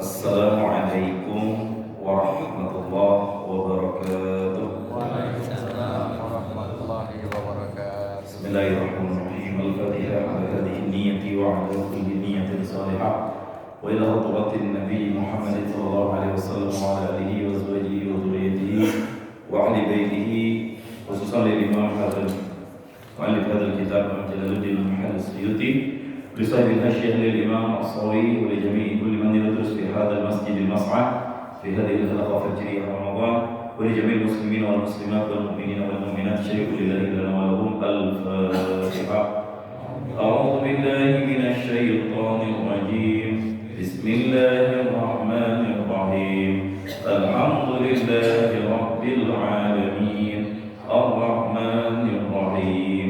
Assalamualaikum warahmatullahi wabarakatuh. Waalaikumsalam warahmatullahi wabarakatuh. Bismillahirrahmanirrahim. Al-Fatihah ala hadhihi niyyati wa ala kulli niyyatin salihah. Wa ila hadratin Nabi Muhammad sallallahu alaihi wasallam wa ala alihi wa azwajihi wa dhurriyyatihi wa ahli baitihi, khususan lil Imam mu'allif hadzal kitab Jalaluddin Al-Suyuti بصاحب الحاشية للإمام الصاوي ولجميع كل من يدرس في هذا المسجد المصعد في هذه الحلقة الفجرية رمضان، ولجميع المسلمين والمسلمات والمؤمنين والمؤمنات شيء لله لنا ولهم. الفاتحة. أعوذ بالله من الشيطان الرجيم. بسم الله الرحمن الرحيم. الحمد لله رب العالمين الرحمن الرحيم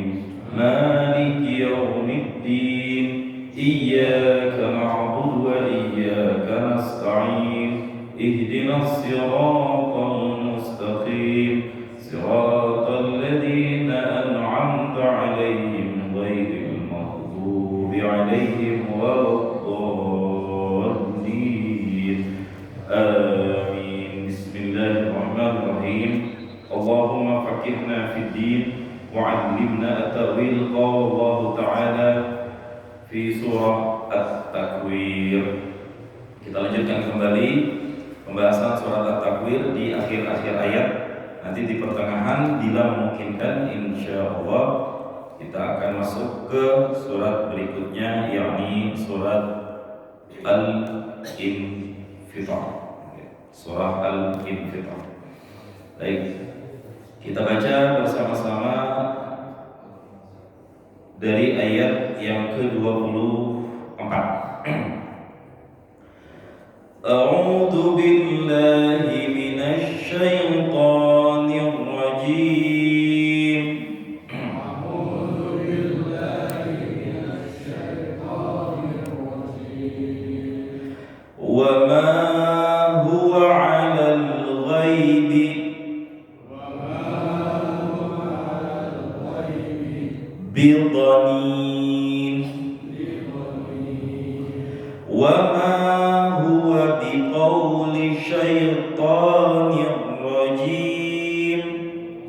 مالك يوم الدين إياك نعبد وإياك نستعين اهدنا الصراط المستقيم صراط الذين أنعمت عليهم غير المغضوب عليهم ولا الضالين آمين. بسم الله الرحمن الرحيم. اللهم فقهنا في الدين وعلمنا التأويل. قال الله تعالى fi surah At-Takwir. Kita lanjutkan kembali pembahasan surat At-Takwir di akhir-akhir ayat. Nanti di pertengahan bila memungkinkan insyaallah kita akan masuk ke surat berikutnya, yakni surat Al-Infitar. Surah Al-Infitar. Baik, kita baca bersama-sama dari ayat yang ke-24. A'udzu billahi minasy syaithanir rajim. A'udzu billahi minasy syaithanir rajim. Wa ma huwa 'alal ghaibi bidanin wa ma huwa biqauli syaitanir rajim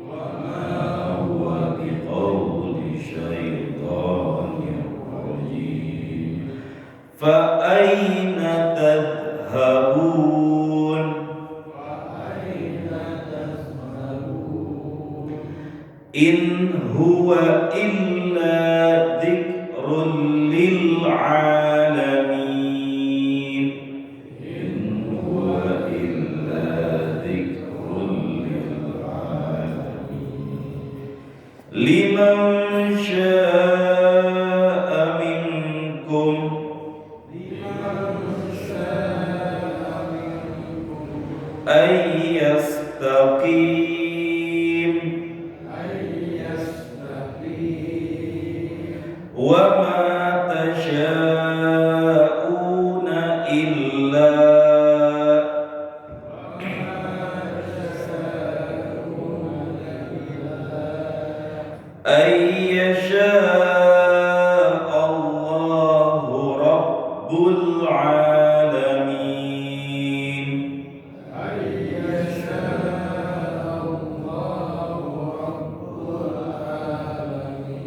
wa ma huwa biqauli syaitanir rajim fa aina tadhhabun in huwa illa dzikrun lil alamin. In huwa illa dzikrun lil alamin. Liman syaa'a minkum ay yastaqim wa ma tasyauna illa ay yasha Allahu rabbul alamin. Ay yasha Allahu rabbul alamin.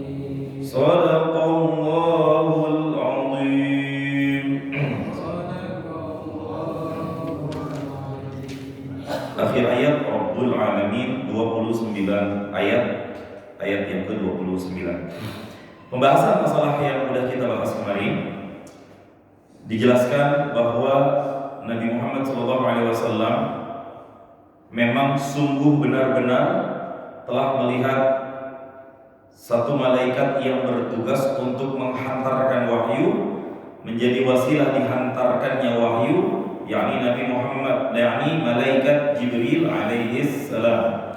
Sadaqallahul azim. Akhir ayat Rabbul Alamin 29 ayat yang ke-29. Pembahasan masalah yang sudah kita bahas kemarin dijelaskan bahwa Nabi Muhammad SAW memang sungguh benar-benar telah melihat satu malaikat yang bertugas untuk menghantarkan wahyu, menjadi wasilah dihantarkannya wahyu, yakni Nabi Muhammad, yakni malaikat Jibril alaihi salam.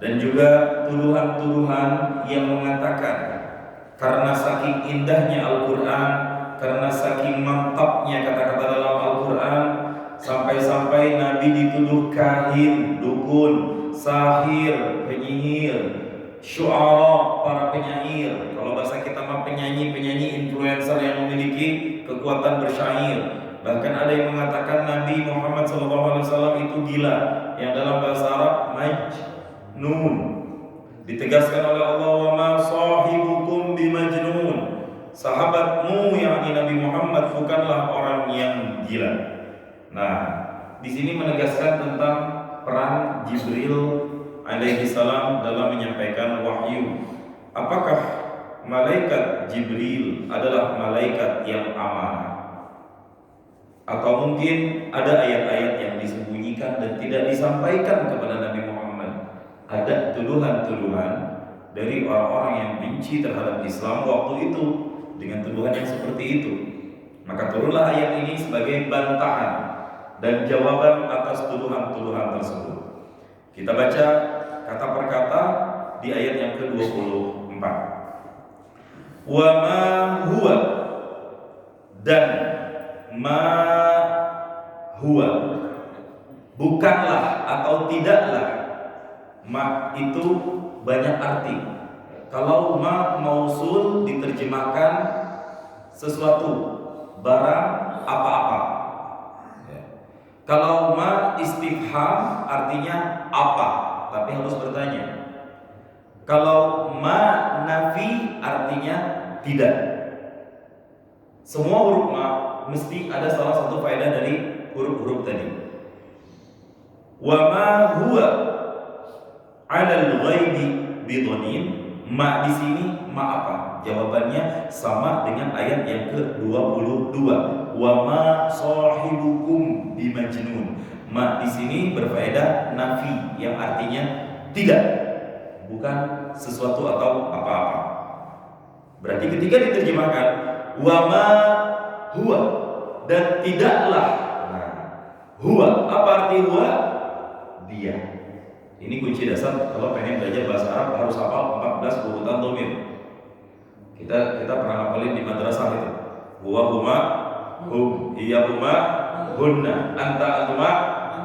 Dan juga tuduhan-tuduhan yang mengatakan karena saking indahnya Al-Quran, karena saking mantapnya kata-kata dalam Al-Quran, sampai-sampai Nabi dituduh kahin, dukun, sahir, penyihir, syu'ara, para penyair. Kalau bahasa kita mah penyanyi-penyanyi influencer yang memiliki kekuatan bersyair. Bahkan ada yang mengatakan Nabi Muhammad SAW itu gila, yang dalam bahasa Arab majnun. Ditegaskan oleh Allah, wa ma sahibukum bimajnun. Sahabatmu yakni Nabi Muhammad bukanlah orang yang gila. Nah, di sini menegaskan tentang peran Jibril alaihi salam dalam menyampaikan wahyu. Apakah malaikat Jibril adalah malaikat yang amanah? Atau mungkin ada ayat-ayat yang disembunyikan dan tidak disampaikan kepada Nabi Muhammad? Ada tuduhan-tuduhan dari orang-orang yang benci terhadap Islam waktu itu dengan tuduhan yang seperti itu. Maka turunlah ayat ini sebagai bantahan dan jawaban atas tuduhan-tuduhan tersebut. Kita baca kata per kata di ayat yang ke-24. Wa ma huwa, dan ma huwa, bukanlah atau tidaklah. Ma itu banyak arti. Kalau ma mausul diterjemahkan sesuatu, barang, apa-apa. Kalau ma istifham artinya apa, tapi harus bertanya. Kalau ma nafi artinya tidak. Semua huruf ma mesti ada salah satu faedah dari huruf-huruf tadi. Wa ma huwa 'alal ghaibi bidhanin. Ma di sini ma apa? Jawabannya sama dengan ayat yang ke-22. Wa ma sahibukum bimajnun. Ma di sini berfaedah nafi yang artinya tidak, bukan sesuatu atau apa-apa. Berarti ketika diterjemahkan wa ma huwa, dan tidaklah. Nah, huwa, apa arti huwa? Dia. Ini kunci dasar kalau pengen belajar bahasa Arab, harus hafal 14 urutan dhamir. Kita pernah hafalin di madrasah itu. Huwa, huma, hum, hiya, huma, hunna, anta, antuma,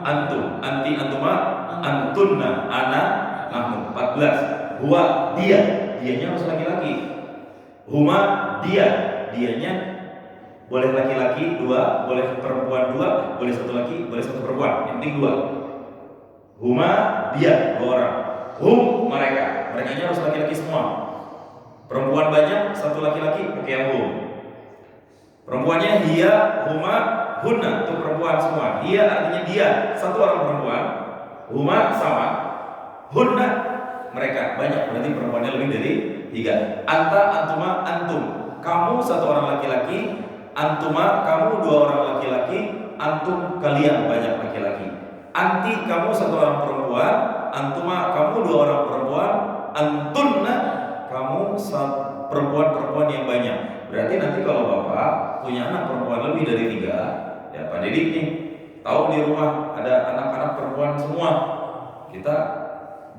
antum, anti, antuma, antunna, ana, nahnu. 14. Huwa, dia, dianya harus laki-laki. Huma, dianya boleh laki-laki 2, boleh perempuan 2, boleh satu laki, boleh satu perempuan, yang penting 2. Huma, dia, 2 orang. Hum, mereka, merekanya harus laki-laki semua. Perempuan banyak, satu laki-laki, pakai yang hum. Perempuannya hiya, huma, hunna, itu perempuan semua. Hiya artinya dia, satu orang perempuan. Huma sama. Hunna, mereka banyak, berarti perempuannya lebih dari 3. Anta, antuma, antum, kamu satu orang laki-laki. Antuma, kamu 2 orang laki-laki. Antum, kalian banyak laki-laki. Anti, kamu satu orang perempuan. Antuma, kamu 2 orang perempuan. Antunna, kamu perempuan-perempuan yang banyak. Berarti nanti kalau bapak punya anak perempuan lebih dari 3, ya Pak Didik nih, tahu di rumah ada anak-anak perempuan semua, kita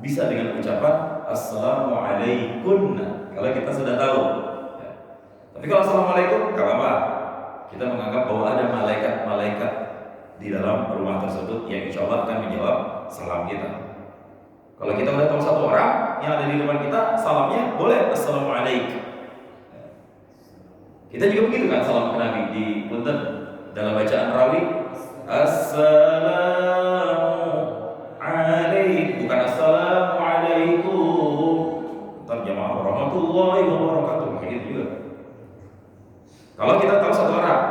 bisa dengan ucapan assalamualaikum kalau kita sudah tahu ya. Tapi kalau assalamualaikum gak apa-apa, kita menganggap bahwa ada malaikat-malaikat di dalam rumah tersebut yang insya Allah akan menjawab salam kita. Kalau kita udah tahu satu orang yang ada di depan kita, salamnya boleh assalamualaikum. Kita juga begitu kan salam ke Nabi di punten dalam bacaan rawi, assalamualaikum, bukan assalamualaikum. Terjemah warahmatullahi wabarakatuh, begitu juga. Kalau kita tahu satu orang,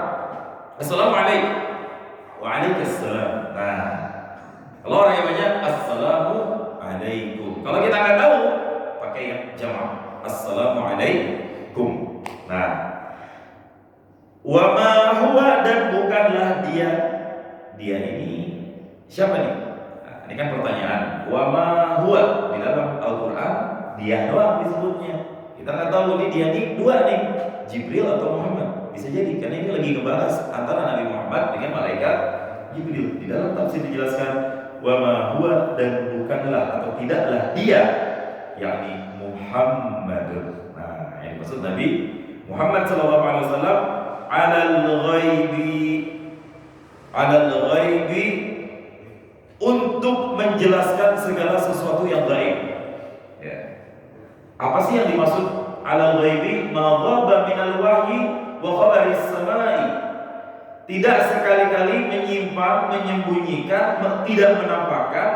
assalamualaikum, waalaikumsalam. Nah, kalau orang yang banyak, assalamualaikum. Kalau kita nggak tahu, pakai yang jamaah, assalamualaikum. Nah, wa ma huwa, dan bukanlah dia. Dia ini siapa nih? Nah, ini kan pertanyaan. Wa ma huwa di dalam Al-Qur'an dia doang disebutnya. Kita nggak tahu nih dia nih 2 nih, Jibril atau Muhammad. Bisa jadi karena ini lagi ngebahas antara Nabi Muhammad dengan malaikat Jibril. Di dalam tafsir dijelaskan wa ma huwa, dan bukanlah atau tidaklah dia, yakni Muhammad. Nah, yang dimaksud Nabi Muhammad SAW alal ghaibi, untuk menjelaskan segala sesuatu yang gaib. Ya. Apa sih yang dimaksud alal ghaibi? Ma ghaba minal wahyi wa khabaris samai. tidak sekali-kali menyimpan, menyembunyikan, tidak menampakkan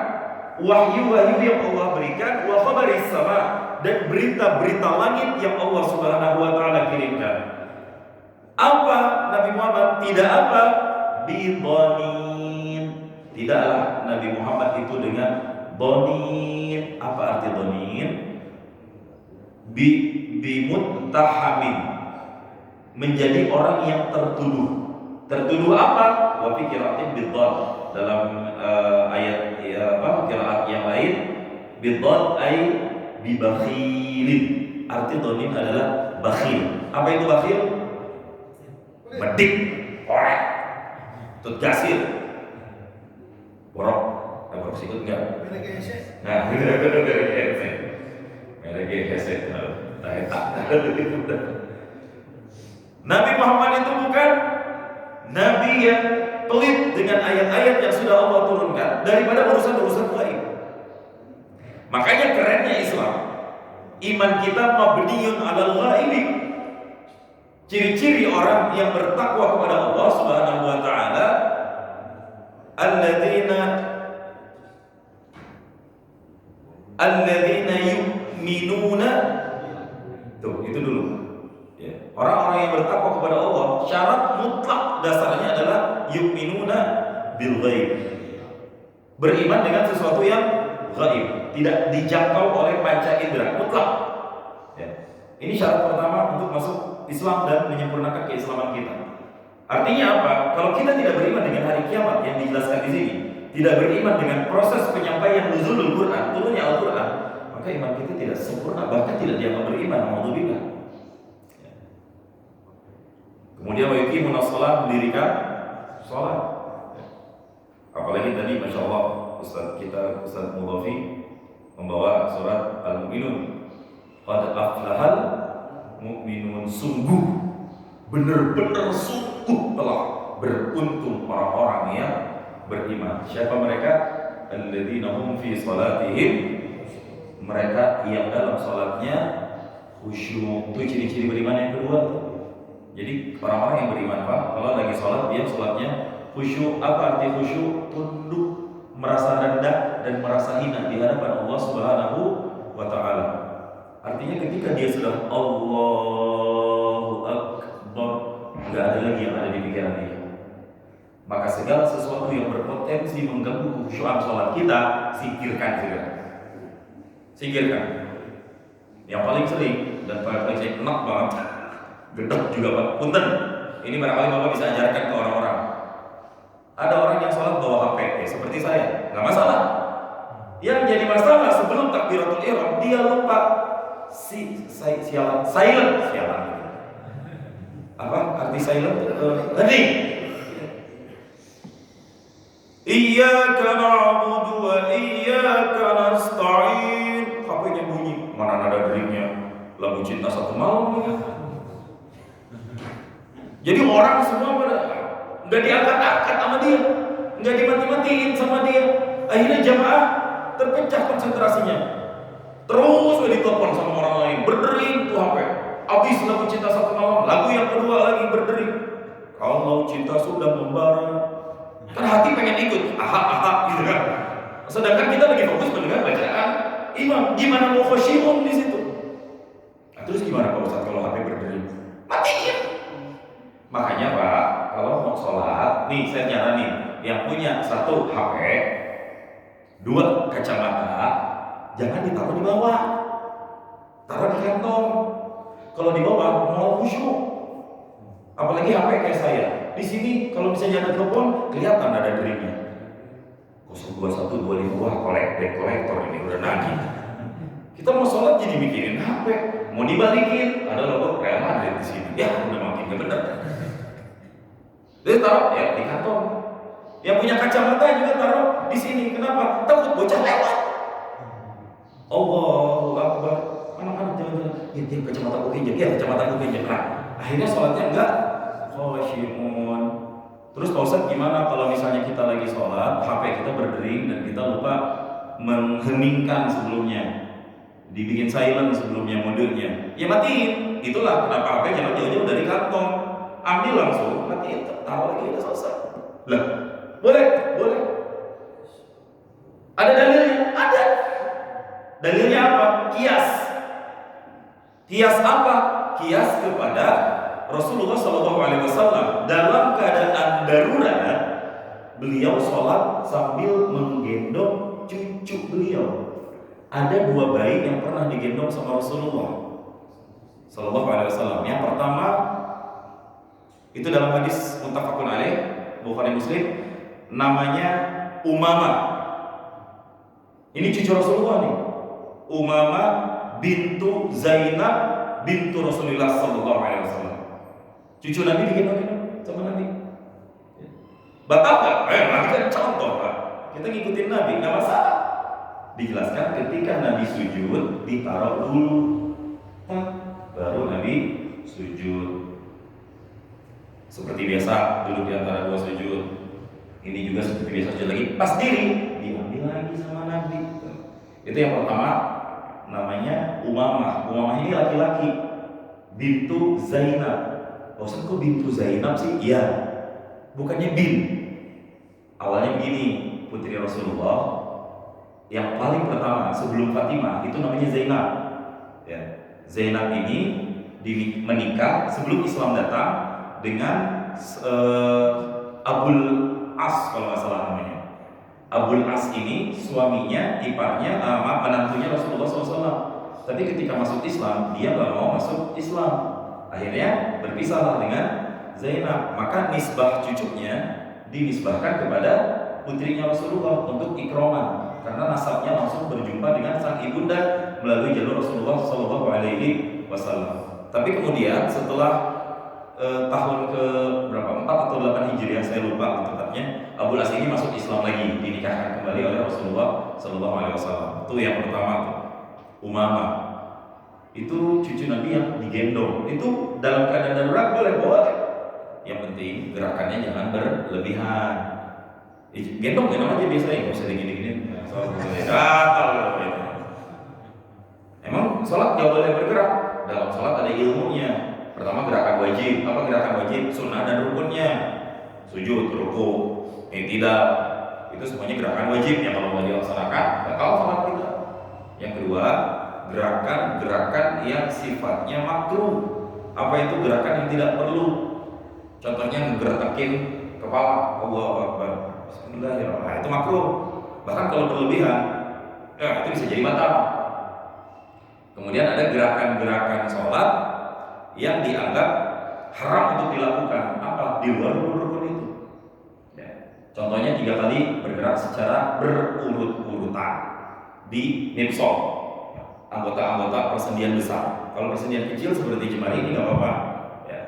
wahyu-wahyu yang Allah berikan, wa khabaris sama, dan berita-berita langit yang Allah Subhanahu wa taala kirimkan. Apa Nabi Muhammad? Tidak apa? Bidhanin. Tidaklah Nabi Muhammad itu dengan dhanin. Apa arti dhanin? Bimuttahamin, menjadi orang yang tertuduh. Tertuduh apa? Wa fi qira'atin bidhad. Dalam ayat qiraat yang lain, bidhad ay bibakhilin. Arti dhanin adalah bakhil. Apa itu bakhil? Medik, korek, tutgasir, borok. Borok sikut enggak? Nah, mereka hesek. Nabi Muhammad itu bukan Nabi yang pelit dengan ayat-ayat yang sudah Allah turunkan daripada urusan-urusan lain. Makanya kerennya Islam. Iman kita mabniyun 'alal ghaibi. Ciri-ciri orang yang bertakwa kepada Allah Subhanahu wa taala, alladzina yu'minuna. Tuh, itu dulu. Ya. Orang-orang yang bertakwa kepada Allah, syarat mutlak dasarnya adalah yu'minuna bil ghaib. Beriman dengan sesuatu yang gaib, tidak dijangkau oleh panca indera, mutlak. Ya. Ini syarat pertama untuk masuk Islam dan menyempurnakan keislaman kita. Artinya apa? Kalau kita tidak beriman dengan hari kiamat yang dijelaskan di sini, tidak beriman dengan proses penyampaian nuzulul Quran, turunnya Al-Quran, maka iman kita tidak sempurna, bahkan tidak dianggap beriman. Alhamdulillah. Kemudian wa yuqimunas shalah, mendirikan salat. Apalagi tadi Masya Allah Ustaz Mudhafi membawa surat Al-Mu'minun. Qad aflahal mu'minun, sungguh, benar-benar sungguh telah beruntung orang-orang yang beriman. Siapa mereka? Alladzina hum fi salatihim, mereka yang dalam salatnya khusyuk. Itu ciri-ciri beriman yang kedua. Jadi orang-orang yang beriman, Pak, kalau lagi salat dia salatnya khusyuk. Apa arti khusyuk? Tunduk, merasa rendah dan merasa hina di hadapan Allah Subhanahu wa taala. Artinya ketika dia sudah Allahu Akbar, enggak ada lagi yang ada di pikiran dia. Maka segala sesuatu yang berpotensi mengganggu kekhusyuan sholat kita, singkirkan. Yang paling sering dan paling saya enak banget, gedek juga Pak, punten. Ini barangkali Bapak bisa ajarkan ke orang-orang. Ada orang yang sholat bawa HP, seperti saya, nggak masalah. Yang jadi masalah sebelum takbiratul ihram dia lupa silent. Apa arti silent? Hening. Iyyaka na'budu wa iyyaka nasta'in. HP-nya bunyi, mana nada deringnya? Lagu Cinta Satu Malam. Jadi orang semua pada nggak diangkat-angkat sama dia, nggak dimati-matiin sama dia. Akhirnya jamaah terpecah konsentrasinya. Terus ditelepon sama orang lain, berdering tuh HP. Habis lagu Cinta Satu Malam, lagu yang kedua lagi berdering. Kalau cinta sudah membara, kan hati pengen ikut, aha gitu kan. Sedangkan kita lagi fokus mendengar bacaan imam. Gimana mau khusyuk di situ? Nah, terus gimana Pak Ustaz kalau HP berdering? Matiin. Makanya Pak, kalau mau sholat, nih saya nyaranin, yang punya satu HP, dua kacamata, jangan ditaruh di bawah, taruh di kantong. Kalau di bawah mau khusyuk. Apalagi HP kayak saya. Di sini kalau misalnya ada telepon, kelihatan ada deringnya. 02125, wah kolektor ini udah nagih. Kita mau sholat jadi mikirin HP, mau dibalikin, ada logo Real Madrid di sini. Ya udah makin gak bener. Jadi taruh ya di kantong. Yang punya kacamata juga taruh di sini. Kenapa? Takut bocah lewat. Allahu Akbar. Anak-anak jangan-jangan. Ya kacamata aku kinjek, ya kacamata aku kinjek. Nah, akhirnya sholatnya enggak khushu'un. Terus Pak Ustaz gimana kalau misalnya kita lagi sholat, HP kita berdering dan kita lupa mengheningkan sebelumnya, dibikin silent sebelumnya modenya? Ya matiin. Itulah kenapa HP jangan jauh-jauh dari kantong. Ambil langsung, matiin, taruh lagi udah selesai. Lah, boleh. Ada dalilnya? Ada. Dalilnya apa? Kias. Kias apa? Kias kepada Rasulullah SAW dalam keadaan darurat, beliau sholat sambil menggendong cucu beliau. Ada 2 bayi yang pernah digendong sama Rasulullah SAW. Yang pertama itu dalam hadis muttafaqun alaih Bukhari Muslim, namanya Umamah. Ini cucu Rasulullah nih. Umamah bintu Zainab bintu Rasulullah SAW. Cucu Nabi digendong sama Nabi. Batal nggak? Nanti kan contoh Pak. Kita ngikutin Nabi, nggak masalah. Dijelaskan ketika Nabi sujud ditaruh dulu, baru Nabi sujud. Seperti biasa duduk di antara 2 sujud. Ini juga seperti biasa sujud lagi. Pas diri diambil lagi sama Nabi. Itu yang pertama, namanya Umamah. Umamah ini laki-laki, bintu Zainab. Ustaz, kok bintu Zainab sih? Iya, bukannya bin. Awalnya begini, putri Rasulullah yang paling pertama sebelum Fatimah itu namanya Zainab. Ya. Zainab ini menikah sebelum Islam datang dengan Abul As kalau nggak salah namanya. Abul As ini suaminya, iparnya, menantunya Rasulullah SAW. Tapi ketika masuk Islam, dia nggak mau masuk Islam. Akhirnya berpisahlah dengan Zainab. Maka nisbah cucunya dinisbahkan kepada putrinya Rasulullah untuk ikroman, karena nasabnya langsung berjumpa dengan sang ibunda melalui jalur Rasulullah SAW. Tapi kemudian setelah tahun ke berapa, 4 atau 8 Hijriah saya lupa tepatnya, Abu As ini masuk Islam lagi, dinikahkan kembali oleh Rasulullah SAW. Itu yang pertama tuh, Umamah. Itu cucu Nabi yang digendong. Itu dalam keadaan darurat boleh. Yang penting gerakannya jangan berlebihan. Gendong aja biasanya, nggak usah digini-gini. Emang sholat nggak boleh bergerak. Dalam sholat ada ilmunya. Pertama gerakan wajib. Apa gerakan wajib? Sunnah dan rukunnya. Sujud, ruku, tidak. Itu semuanya gerakan wajib yang kalau mau dilaksanakan bakal sholat kita. Yang kedua, gerakan-gerakan yang sifatnya makruh. Apa itu gerakan yang tidak perlu? Contohnya ngeretakin kepala, Allahu Akbar, Bismillahirrahmanirrahim. Itu makruh. Bahkan kalau berlebihan, itu bisa jadi batal. Kemudian ada gerakan-gerakan sholat yang dianggap haram untuk dilakukan. Apa? Di luar rukun itu. Ya. Contohnya 3 kali bergerak secara berurut-urutan di nipsol. Anggota-anggota persendian besar. Kalau persendian kecil seperti jemari ini nggak apa-apa. Ya.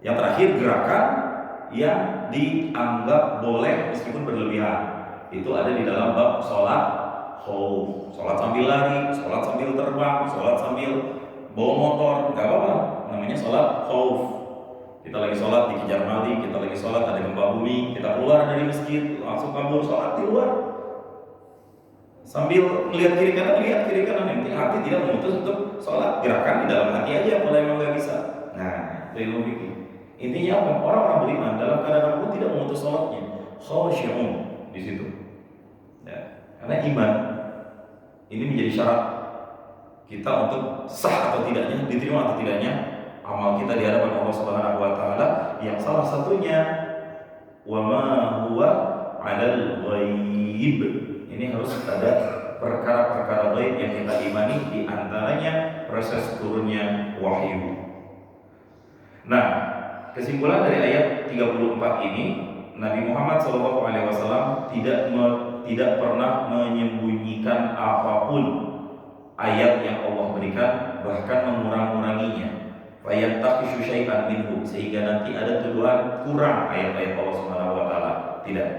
Yang terakhir gerakan yang dianggap boleh meskipun berlebihan. Itu ada di dalam bab sholat khauf. Sholat sambil lari, sholat sambil terbang, sholat sambil bawa motor, nggak apa-apa. Namanya sholat khauf. Kita lagi sholat dikejar maling, kita lagi sholat ada gempa bumi, kita keluar dari masjid langsung kabur sholat di luar. Sambil melihat kiri kanan, yang penting hati tidak memutus untuk sholat. Gerakan di dalam hati aja kalau emang nggak bisa. Nah, itu ilmu fikih. Intinya apa? Orang-orang beriman dalam keadaan apapun tidak memutus sholatnya. Khasyi'un di situ. Ya, karena iman ini menjadi syarat kita untuk sah atau tidaknya, diterima atau tidaknya amal kita di hadapan Allah Subhanahu wa taala, yang salah satunya wa ma huwa 'alal ghaib. Ini harus ada perkara-perkara gaib yang kita imani, di antaranya proses turunnya wahyu. Nah, kesimpulan dari ayat 34 ini, Nabi Muhammad SAW tidak pernah menyembunyikan apapun ayat yang Allah berikan, bahkan mengurang-uranginya. Fayattaqishu syai'an minhu, sehingga nanti ada tuduhan kurang ayat-ayat Allah Subhanahu wa taala. Tidak.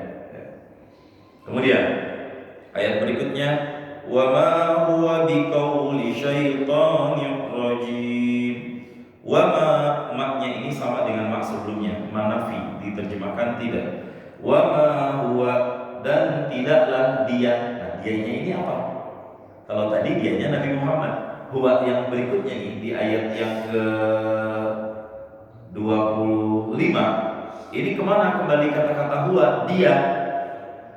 Kemudian ayat berikutnya, wa ma huwa biqauli syaitanir rajim. Wa maknya ini sama dengan mak sebelumnya, manafi, diterjemahkan tidak. Wa ma huwa, dan tidaklah dia. Nah, dianya ini apa? Kalau tadi dianya Nabi Muhammad. Huwa yang berikutnya nih di ayat yang ke 25 Ini kemana kembali kata-kata huwa? Dia.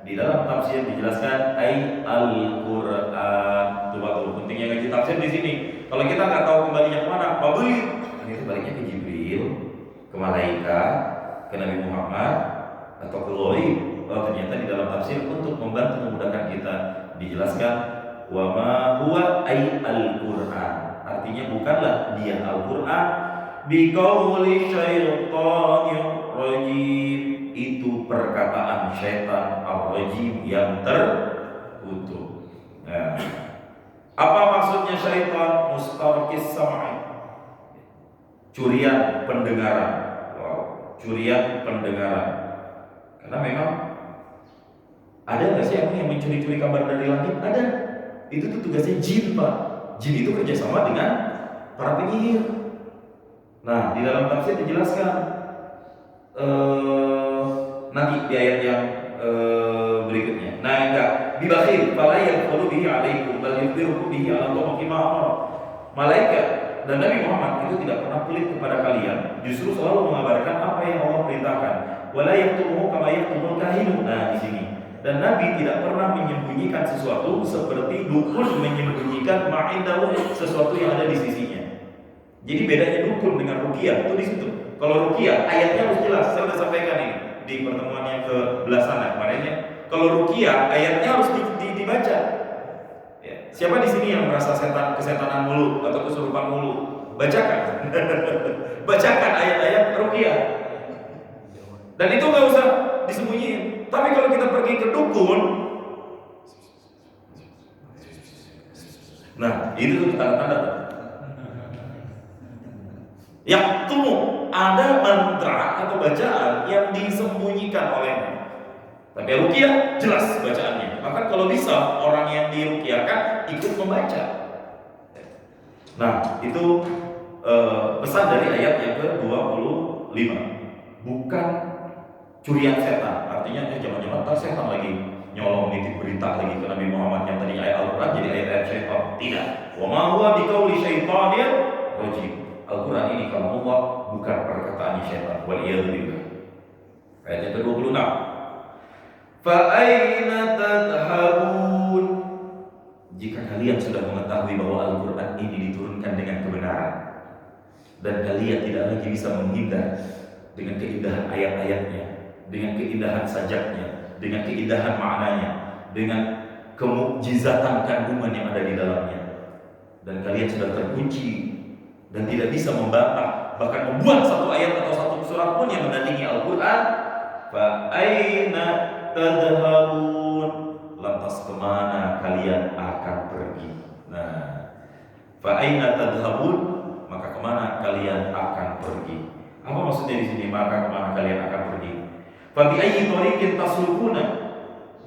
Di dalam tafsir dijelaskan ai Al-Qur'an. Tuh pentingnya ngaji tafsir di sini. Kalau kita nggak tahu kembalinya kemana, mabuli. Ini baliknya ke Jibril, ke malaikat, ke Nabi Muhammad, atau ke Ghaib. Oh, ternyata di dalam tafsir untuk membantu memudahkan kita dijelaskan wa ma huwa ai Al-Qur'an. Artinya bukanlah dia Al-Qur'an biqauli syaitanir rajim. Itu perkataan syaitan ar-rajim yang terkutuk. Nah, apa maksudnya syaitan? Mustarqis sam'i, curian pendengaran. Wow, curian pendengaran. Karena memang ada nggak sih yang mencuri-curi kabar dari langit? Ada. Itu tuh tugasnya jin, Pak. Jin itu kerjasama dengan para penyihir. Nah, di dalam tafsir dijelaskan nanti di ayat yang berikutnya. Nah, enggak bibakhil fala yaqulu bihi alaikum bal yukhbirukum bihi ala tawqi ma amara. Malaikat dan Nabi Muhammad itu tidak pernah pelit kepada kalian, justru selalu mengabarkan apa yang Allah perintahkan. Wala yaqtumuhu kama yaqtumul kahinu. Nah, di sini. Dan Nabi tidak pernah menyembunyikan sesuatu seperti dukun menyembunyikan ma'indahu, sesuatu yang ada di sisinya. Jadi bedanya dukun dengan ruqyah itu di situ. Kalau ruqyah ayatnya harus jelas. Saya sudah sampaikan ini di pertemuan yang ke-11 kemarin ya. Kalau ruqyah ayatnya harus dibaca. Ya. Siapa di sini yang merasa kesetanan mulu atau kesurupan mulu? Bacakan. Bacakan ayat-ayat ruqyah. Dan itu nggak usah disembunyiin. Tapi kalau kita pergi ke dukun, nah itu tuh tanda-tanda. Yang temu ada mantra atau bacaan yang disembunyikan olehnya. Tapi ruqyah jelas bacaannya. Maka kalau bisa orang yang diruqyahkan ikut membaca. Nah, itu pesan dari ayat yang ke-25. Bukan curian setan. Artinya jangan-jangan setan lagi nyolong nitip berita lagi ke Nabi Muhammad yang tadi ayat Al-Qur'an jadi ayat syaitan. Tidak. Wa ma huwa biqauli syaitanir rajim. Al-Quran ini kalau Allah bukan perkataan syaitan. Waliyadzubillah. Ayat yang ke-26. Fa aina tadhhabun? Jika kalian sudah mengetahui bahwa Al-Quran ini diturunkan dengan kebenaran dan kalian tidak lagi bisa menghindar dengan keindahan ayat-ayatnya, dengan keindahan sajaknya, dengan keindahan maknanya, dengan kemukjizatan kandungan yang ada di dalamnya, dan kalian sudah terkunci dan tidak bisa membantah, bahkan membuat satu ayat atau satu surat pun yang menandingi Al-Quran, fa aina tadhhabun? Lantas kemana kalian akan pergi? Nah, fa aina tadhhabun? Maka kemana kalian akan pergi? Apa maksudnya di sini? Maka kemana kalian akan pergi? Fa bi ayyi tariqin taslukuna?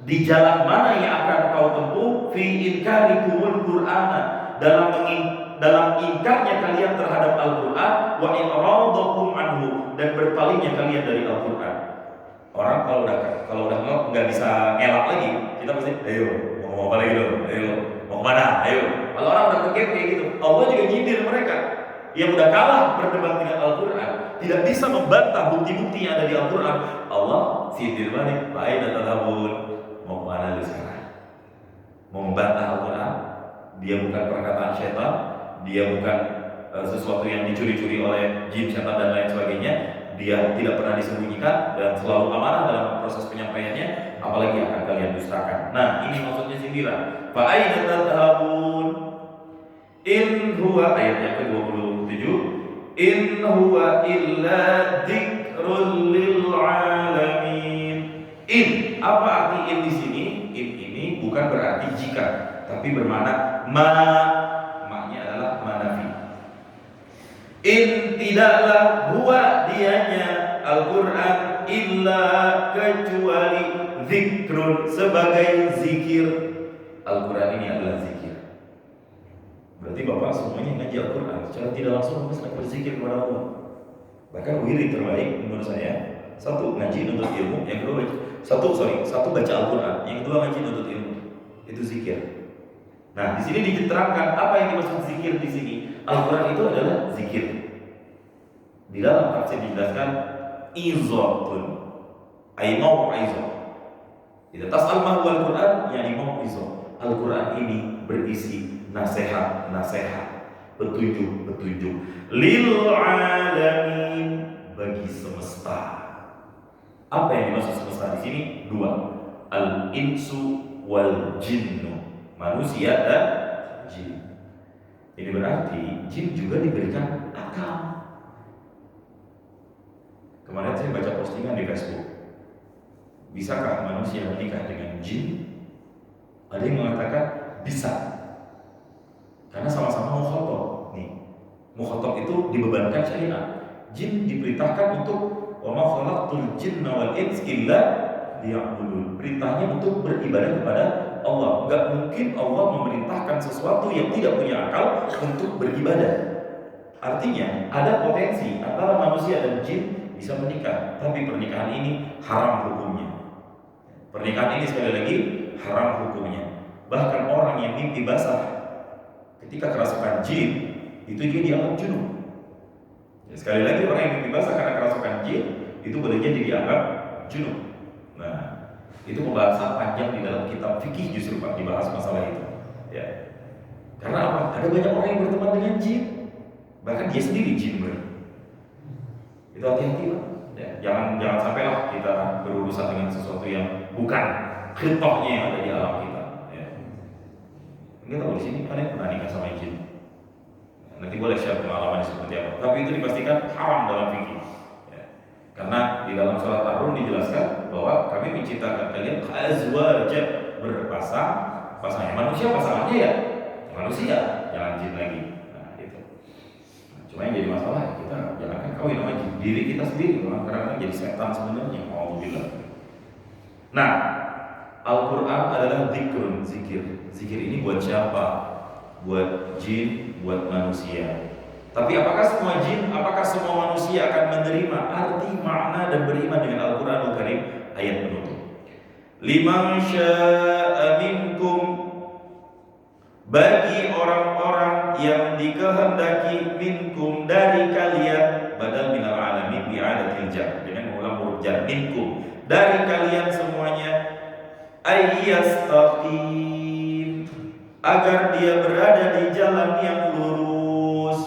Di jalan mana yang akan kau tempuh? Fi inkarikumul Qur'ana, dalam ingkarnya kalian terhadap Al-Quran, wa in radakum anhu, dan berpalingnya kalian dari Al-Quran. Orang kalau udah nggak bisa ngelak lagi, kita pasti ayo mau apa lagi lo, ayo mau kemana, ayo. Kalau orang udah kegep kayak gitu, Allah juga nyindir mereka yang udah kalah berdebat dengan Al-Quran, tidak bisa membantah bukti-bukti yang ada di Al-Quran. Allah sindir balik, baik dan tadhabun, mau kemana lu sekarang? Mau membantah Al-Quran? Dia bukan perkataan syaitan, dia bukan sesuatu yang dicuri-curi oleh jin, setan dan lain sebagainya. Dia tidak pernah disembunyikan dan selalu amanah dalam proses penyampaiannya, apalagi akan kalian dustakan. Nah, ini maksudnya sindiran. Fa aina tadhhabun? In huwa, ayat yang ke-27, in huwa illa dzikrul lil alamin. In, apa arti in di sini? In ini bukan berarti jika, tapi bermakna maknya adalah manafi. In tidaklah huwa dianya Al-Quran illa kecuali zikrun, sebagai zikir. Al-Quran ini adalah zikir. Berarti Bapak semuanya ngaji Al-Quran secara tidak langsung Bapak sedang berzikir kepada Allah. Bahkan wirid terbaik menurut saya, satu ngaji nuntut ilmu, yang kedua satu baca Al-Quran, yang kedua ngaji nuntut ilmu. Itu zikir. Nah, di sini diterangkan apa yang dimaksud zikir di sini. Al-Quran itu adalah zikir. Di dalam tafsir dijelaskan izatun ay mau'izah. Idza tas'al ma huwa al-Qur'an yani mau'izah. Al-Qur'an ini berisi nasihat-nasihat, petunjuk-petunjuk lil alamin, bagi semesta. Apa yang dimaksud semesta di sini? Dua, al-insu wal jinnu, manusia dan jin. Ini berarti jin juga diberikan akal. Kemarin saya baca postingan di Facebook, bisakah manusia menikah dengan jin? Ada yang mengatakan bisa, karena sama-sama mukhatab. Nih, mukhatab itu dibebankan syariat. Jin diperintahkan untuk wa ma khalaqtul jinna wal insa illa liya'budun. Perintahnya untuk beribadah kepada Allah. Enggak mungkin Allah memerintahkan sesuatu yang tidak punya akal untuk beribadah. Artinya ada potensi antara manusia dan jin bisa menikah, tapi pernikahan ini haram hukumnya. Pernikahan ini sekali lagi haram hukumnya. Bahkan orang yang mimpi basah ketika kerasukan jin itu dia dianggap junub. Ya, sekali lagi orang yang mimpi basah karena kerasukan jin itu boleh jadi dianggap junub. Nah, itu pembahasan panjang di dalam kitab fikih justru Pak dibahas masalah itu. Ya. Karena apa? Ada banyak orang yang berteman dengan jin, bahkan dia sendiri jin bener. Itu hati-hati Pak. Ya, jangan sampailah kita berurusan dengan sesuatu yang bukan khitahnya yang ada di alam kita. Ya. Kita tahu di sini kalian pernah nikah sama jin. Nanti boleh share pengalaman seperti apa. Tapi itu dipastikan haram dalam fikih. Ya. Karena di dalam surat Ar-Rum dijelaskan bahwa kami menciptakan kalian azwaja, pasangannya manusia, pasangannya ya manusia, jangan jin lagi. Nah, itu. Nah, cuma yang jadi masalah kita jangan kawin sama jin, diri kita sendiri, karena jadi setan sebenarnya. Alhamdulillah. Nah, Al-Quran adalah zikrun, zikir. Zikir ini buat siapa? Buat jin, buat manusia. Tapi apakah semua jin, apakah semua manusia akan menerima arti, makna, dan beriman dengan Al-Quranul Karim? Ayat penutup. Liman syaa minkum, bagi orang-orang yang dikehendaki minkum dari kalian, badal minal alamin bi'adatil jar, dengan mengulang huruf jar, minkum, dari kalian semuanya, ayyastaqim, agar dia berada di jalan yang lurus.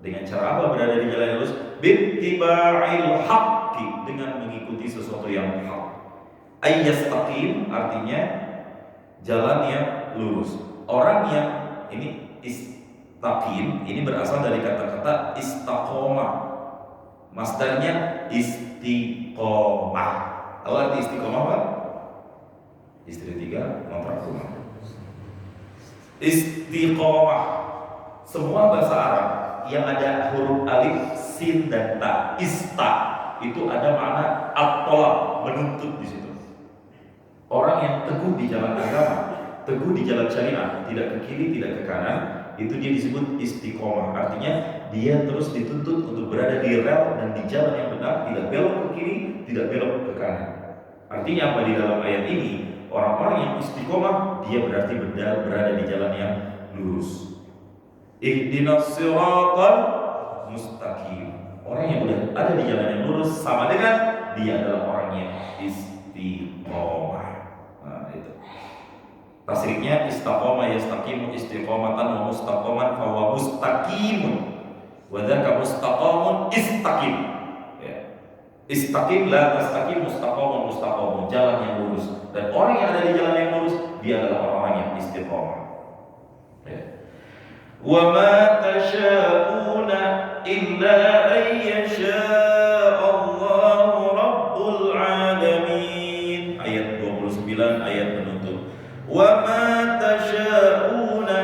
Dengan cara apa berada di jalan yang lurus? Bittiba'il haqqi, dengan mengikuti sesuatu yang hak. Ayyastaqim artinya jalan yang lurus. Orang yang ini istaqim ini berasal dari kata-kata istaqomah. Masdarnya istiqomah. Tahu arti istiqomah apa? Istri 3 ngontrak rumah. Istiqomah, semua bahasa Arab yang ada huruf alif, sin dan ta, itu ada makna at-talab, menuntut di situ. Orang yang teguh di jalan agama, teguh di jalan syariat, tidak ke kiri, tidak ke kanan, itu dia disebut istiqomah. Artinya dia terus dituntut untuk berada di rel dan di jalan yang benar, tidak belok ke kiri, tidak belok ke kanan. Artinya apa di dalam ayat ini? Orang-orang yang istiqomah, dia berarti berada di jalan yang lurus. Ihdinas siratal mustaqim. Orang yang udah ada di jalan yang lurus sama dengan dia adalah orang yang istiqomah. Nah, itu. Tasrifnya istaqoma yastaqimu istiqomatan wa mustaqoman fa huwa mustaqimun. Wa dzaka mustaqamun istaqim. Ya. Istaqim la tastaqim, mustaqamun mustaqamun, jalan yang lurus. Dan orang yang ada di jalan yang lurus, dia adalah orang-orang yang istiqomah. Ya. Wa ma tasyauna illa an yasha Allahu rabbul alamin. Ayat 29, ayat penutup. Wa ma tasyauna,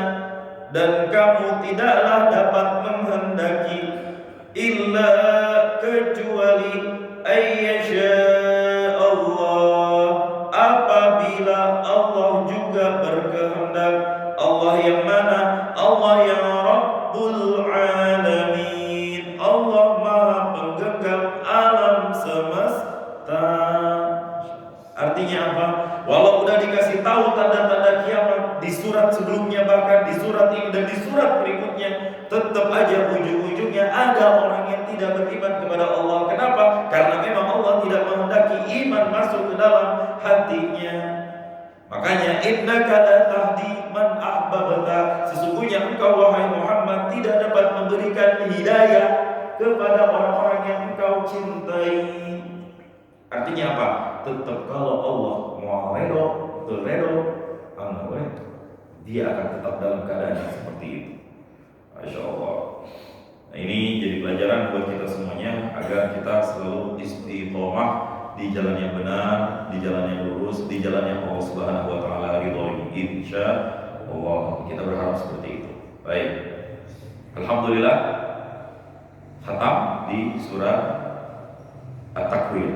dan kamu tidaklah dapat menghendaki, illa kecuali ayyasha Allah, apabila Allah juga berkehendak. Allah yang mana? Allah yang Rabbul Alamin, Allah Maha Penggenggam alam semesta. Artinya apa? Walau udah dikasih tahu tanda-tanda kiamat di surat sebelumnya, bahkan di surat ini dan di surat berikutnya, tetap aja ujung-ujungnya ada orang yang tidak beriman kepada Allah. Kenapa? Karena memang Allah tidak menghendaki iman masuk ke dalam hatinya. Makanya innaka la tahdi man ahbabta, sesungguhnya engkau wahai Muhammad tidak dapat memberikan hidayah kepada orang-orang yang engkau cintai. Artinya apa? Tetap kalau Allah mau redo, dia akan tetap dalam keadaan yang seperti itu. Masya Allah. Nah, ini jadi pelajaran buat kita semuanya agar kita selalu istiqomah di jalan yang benar, di jalan yang lurus, di jalan yang Allah Subhanahu wa taala ridhoi. Insya Allah kita berharap seperti itu. Baik. Alhamdulillah khatam di surah At-Takwir.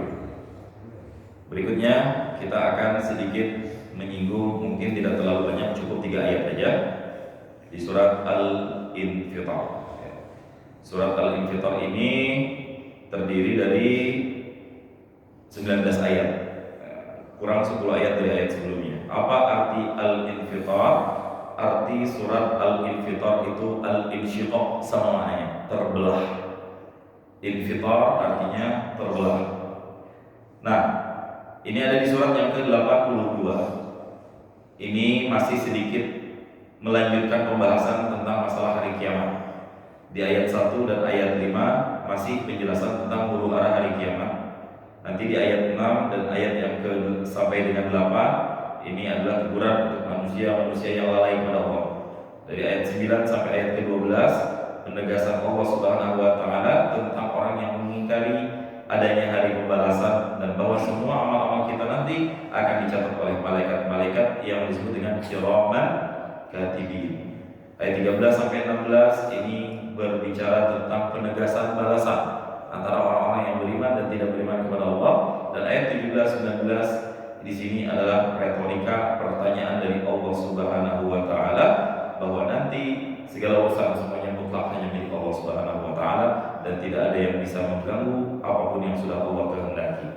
Berikutnya kita akan sedikit menyinggung, mungkin tidak terlalu banyak, cukup 3 ayat saja di surat Al-Infitar. Surat Al-Infitar ini terdiri dari 19 ayat, kurang 10 ayat dari ayat sebelumnya. Apa arti Al-Infitar? Arti surat Al-Infitar itu Al-Insyiqaq sama maknanya, terbelah. Infitar artinya terbelah. Nah, ini ada di surat yang ke-82. Ini masih sedikit melanjutkan pembahasan tentang masalah hari kiamat. Di ayat 1 dan ayat 5 masih penjelasan tentang huru hara hari kiamat. Nanti di ayat 6 dan ayat yang ke sampai dengan 8 ini adalah teguran untuk manusia yang lalai kepada Allah. Dari ayat 9 sampai ayat ke-12 penegasan Allah Subhanahu wa taala tentang orang yang mengingkari adanya hari pembalasan dan bahwa semua amal-amal kita nanti akan dicatat oleh malaikat-malaikat yang disebut dengan kiraman katibin. Ayat 13 sampai 16 ini berbicara tentang penegasan balasan antara orang-orang yang beriman dan tidak beriman kepada Allah, dan ayat 17 19 di sini adalah retorika pertanyaan dari Allah Subhanahu wa taala bahwa nanti segala urusan semuanya mutlak hanya milik Allah Subhanahu wa taala dan tidak ada yang bisa mengganggu apapun yang sudah Allah kehendaki.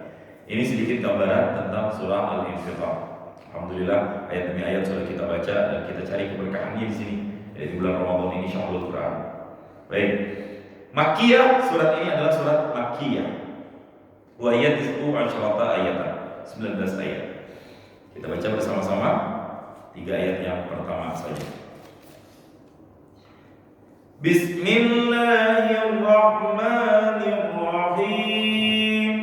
Ini sedikit gambaran tentang surah Al-Infitar. Alhamdulillah ayat demi ayat sudah kita baca dan kita cari keberkahannya di sini di bulan Ramadan ini insyaallah Quran. Baik. Makkiyah, surat ini adalah surat Makkiyah. Wa ayat itu asyarata ayatan, 19 ayat. Kita baca bersama-sama 3 ayat yang pertama saja. Bismillahirrahmanirrahim.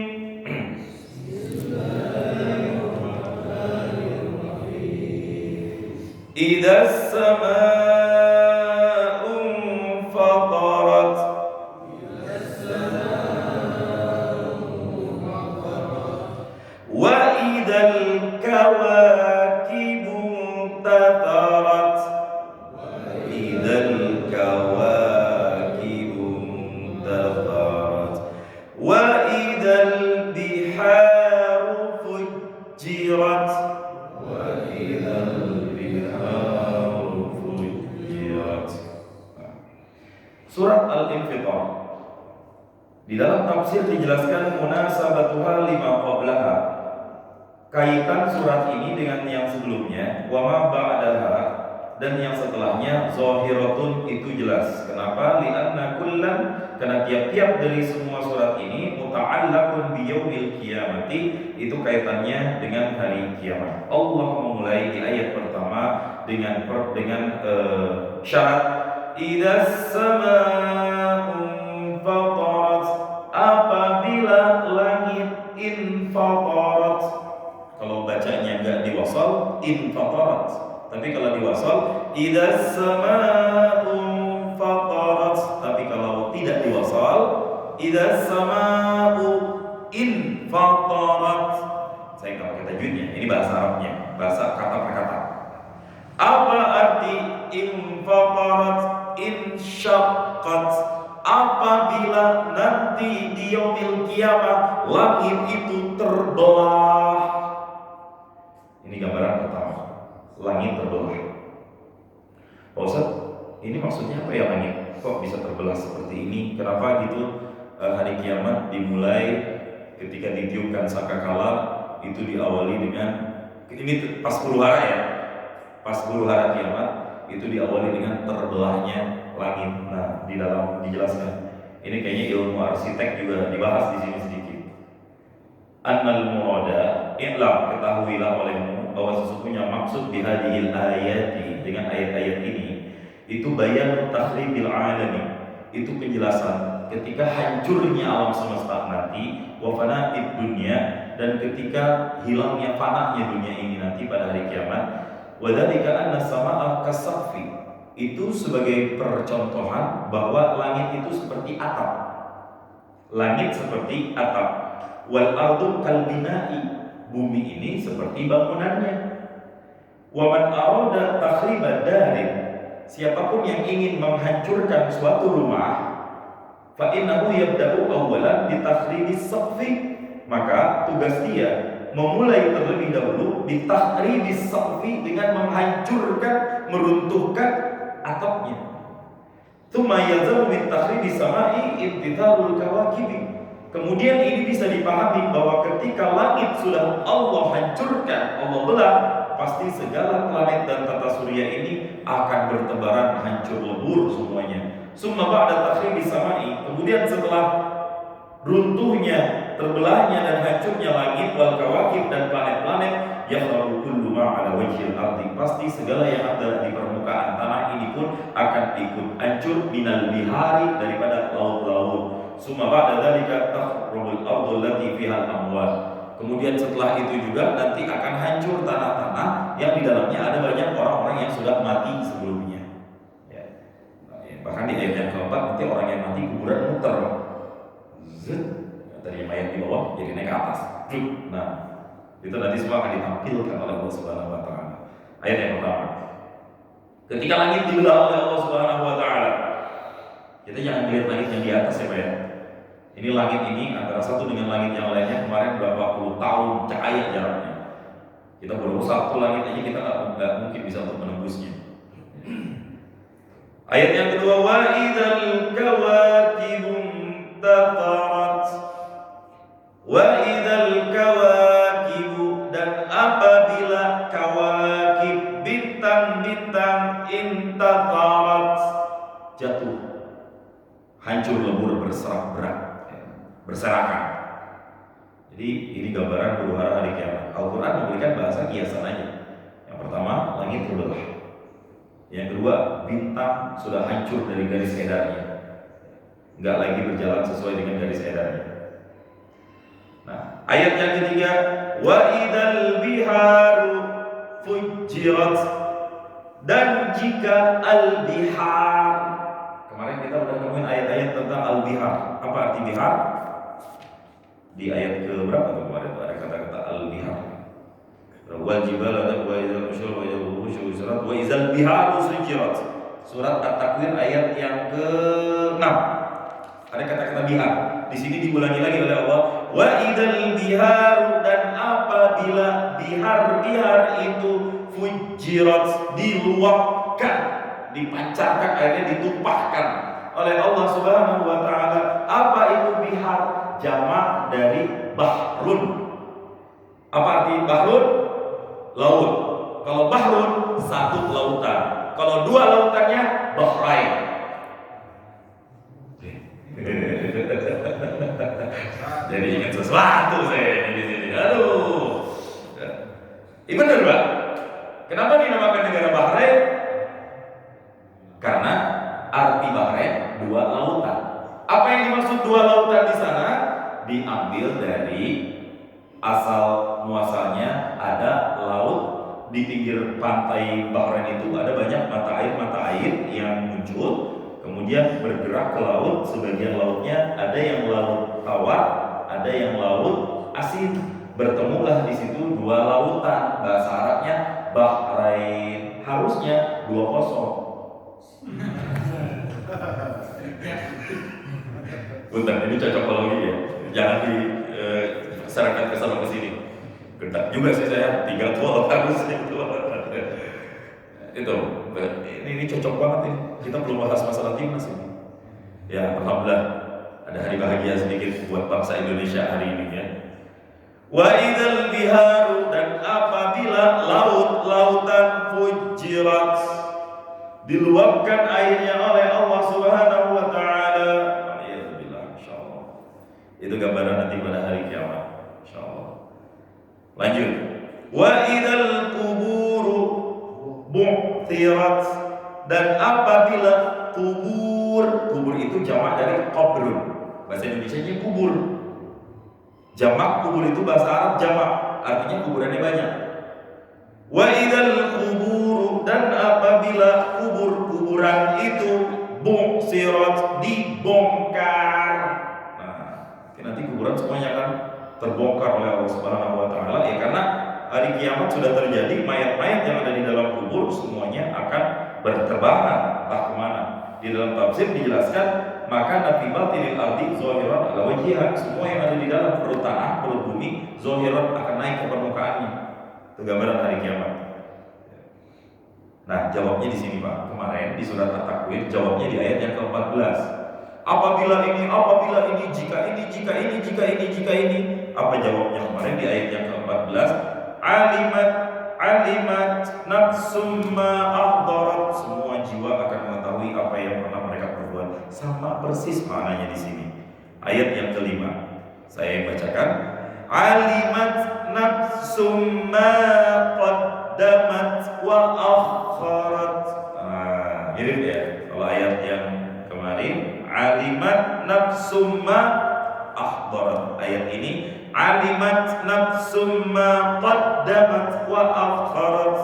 Idzas samaa'u fatarat. Wa idzal kawakibu tatarat. Idzal kawakibu tatarat. Wa idzal biharu fujirat. Wa idzal biharu fujirat. Surat Al-Infitar. Di dalam tafsir dijelaskan munasabatuha lima qablaha. Kaitan surat ini dengan yang sebelumnya, wa ma ba'daha, dan yang setelahnya zahiratun itu jelas. Kenapa? Li'anna kullan, karena tiap-tiap dari semua surat ini muta'allaqun bi yaumil qiyamati, itu kaitannya dengan hari kiamat. Allah memulai di ayat pertama dengan syarat idzas samaa'u fatarat, apabila langit infatarat. Kalau bacanya enggak diwasal infatarat, tapi kalau diwasal idzas samaa'u fatarat, tapi kalau tidak diwasal idzas samaa'u infatarat. Saya nggak pakai tajwidnya, ini bahasa Arabnya, bahasa kata per kata. Apa arti infatarat? Insyaqqat, apabila nanti di yaumil qiyamah langit itu terbelah. Ini gambaran pertama, langit terbelah. Pak Ustaz, ini maksudnya apa ya langit? Kok bisa terbelah seperti ini? Kenapa gitu? Hari kiamat dimulai ketika ditiupkan sangkakala itu diawali dengan, ini pas huru hara ya, pas huru hara kiamat itu diawali dengan terbelahnya langit. Nah, di dalam dijelaskan. Ini kayaknya ilmu arsitek juga dibahas di sini sedikit. Annal murada, i'lam, ketahuilah olehmu bahwa sesungguhnya maksud bihadihil ayati, dengan ayat-ayat ini, itu bayan takhribil alami, itu penjelasan ketika hancurnya alam semesta nanti, wa fana'id dunya, dan ketika hilangnya fananya dunia ini nanti pada hari kiamat. Wa dzalika anna as-samaa'a kasaqfi, itu sebagai percontohan bahwa langit itu seperti atap. Langit seperti atap. Wal ardu kal bina'i, bumi ini seperti bangunannya. Wa man arada takhriba darin, siapapun yang ingin menghancurkan suatu rumah, fa innahu yabda'u awwalan bi takhribis saqfi, maka tugas dia memulai terlebih dahulu bi takhribis saqfi, dengan menghancurkan, meruntuhkan atapnya. Tsumma yazamu bi takhribis sama'i intitharul kawakibi. Kemudian ini bisa dipahami bahwa ketika langit sudah Allah hancurkan, Allah belah, pasti segala planet dan tata surya ini akan bertebaran hancur lebur semuanya. Summa ba'da takhribis sama'i, kemudian setelah runtuhnya, terbelahnya dan hancurnya langit wal kawakib dan planet-planet, yakhru kullu ma 'ala wajhil ardi, pasti segala yang ada di permukaan tanah ini pun akan ikut hancur, minal bihari, daripada laut-laut. Summa ba'da dzalika takhrubul ardu allati fiha al-amwat, kemudian setelah itu juga nanti akan hancur tanah-tanah yang di dalamnya ada banyak orang-orang yang sudah mati sebelumnya. Ya. Bahkan di ayat yang keempat nanti orang yang mati kuburan muter, dari mayat di bawah jadi naik ke atas. Nah, itu nanti semua akan ditampilkan oleh Allah Subhanahu wa taala. Ayat yang pertama. Ketika langit dibelah oleh Allah Subhanahu wa taala, kita jangan lihat langit yang di atas ya Pak ya. Ini langit ini antara satu dengan langit yang lainnya kemarin berapa puluh tahun cahaya jaraknya. Kita baru satu langit aja kita nggak mungkin bisa untuk menembusnya. Ayat yang kedua, wa idzal kawakibum tatarat, wa idzal kawakibu, dan apabila kawakib, bintang-bintang, intatarat, jatuh, hancur lebur, berserakan. Jadi ini gambaran huru hara hari kiamat. Al-Quran memberikan bahasa kiasan aja. Yang pertama, langit terbelah. Yang kedua, bintang sudah hancur dari garis edarnya, nggak lagi berjalan sesuai dengan garis edarnya. Nah, ayat yang ketiga, wa idal biharu fujirat, dan jika al-bihar, kemarin kita udah nemuin ayat-ayat tentang al-bihar. Apa arti bihar? Di ayat ke berapa tuh kemarin ada kata-kata al-bihar. Wal jibala wa idzal nusyur wa idzal wuhush usirat wa idzal biharu sujirat. Surat At-Takwir ayat yang ke-6. Ada kata-kata bihar. Di sini diulangi lagi oleh Allah, wa idzal biharu, dan apabila bihar itu fujirat, diluapkan, dipancarkan, airnya ditumpahkan oleh Allah Subhanahu wa taala. Apa itu bihar? Jamak dari bahrun. Apa arti bahrun? Laut. Kalau bahrun satu lautan. Kalau dua lautannya bahrain. Jadi ingat sesuatu saya di sini. Aduh. Ini benar, Pak. Kenapa dinamakan negara Bahrain? Karena arti Bahrain dua lautan. Apa yang dimaksud dua lautan di sana? Diambil dari asal muasalnya ada laut di pinggir pantai Bahrain itu, ada banyak mata air yang muncul, kemudian bergerak ke laut. Sebagian lautnya ada yang laut tawar, ada yang laut asin. Bertemulah di situ dua lautan. Bahasa Arabnya Bahrain. Harusnya 2-0. Bentar, ini cocokologi ya. Jangan diserahkan ke sana ke sini. Gendak juga sih saya, 3-2 harusnya itu. Itu, ini cocok banget nih. Kita belum bahas masalah timnas ini. Ya, alhamdulillah ada hari bahagia sedikit buat bangsa Indonesia hari ini ya. Wa idzal biharu, dan apabila laut-lautan fujirat, diluapkan airnya oleh Allah Subhanahu wa taala. Alhamdulillah, insyaallah. Itu gambaran nanti pada hari kiamat, insyaallah. Lanjut. Wa idzal quburu bu'thirat, dan apabila kubur itu jamak dari qabrun. Bahasa Indonesianya kubur. Jamak kubur itu bahasa Arab jamak, artinya kuburannya banyak. Wa idzal quburu, dan apabila kuburan itu bu'sirat, dibongkar. Nah, nanti kuburan semuanya akan terbongkar oleh Allah Subhanahu wa taala, ya, karena hari kiamat sudah terjadi. Mayat-mayat yang ada di dalam kubur semuanya akan berterbangan entah kemana. Di dalam tafsir dijelaskan, maka nafi batinil ardi zahiran ala wajhiha, semua yang ada di dalam perut tanah, perut bumi, zahiran akan naik ke permukaannya. Itu gambaran hari kiamat. Nah, jawabnya di sini Pak. Kemarin di surat At-Takwir jawabnya di ayat yang ke-14. Apabila ini, jika ini. Apa jawabnya kemarin di ayat yang ke-14? Alimat nafsum ma ahdarat, semua jiwa akan mengetahui apa yang pernah mereka perbuat. Sama persis maknanya di sini. Ayat yang kelima, saya bacakan. Alimat nafsum ma qaddamat wa akharat. Mirip ya. Kalau ayat yang kemarin, alimat nafsum ma ahdarat. Ayat ini alimat nafsum ma qaddamat wa akharat.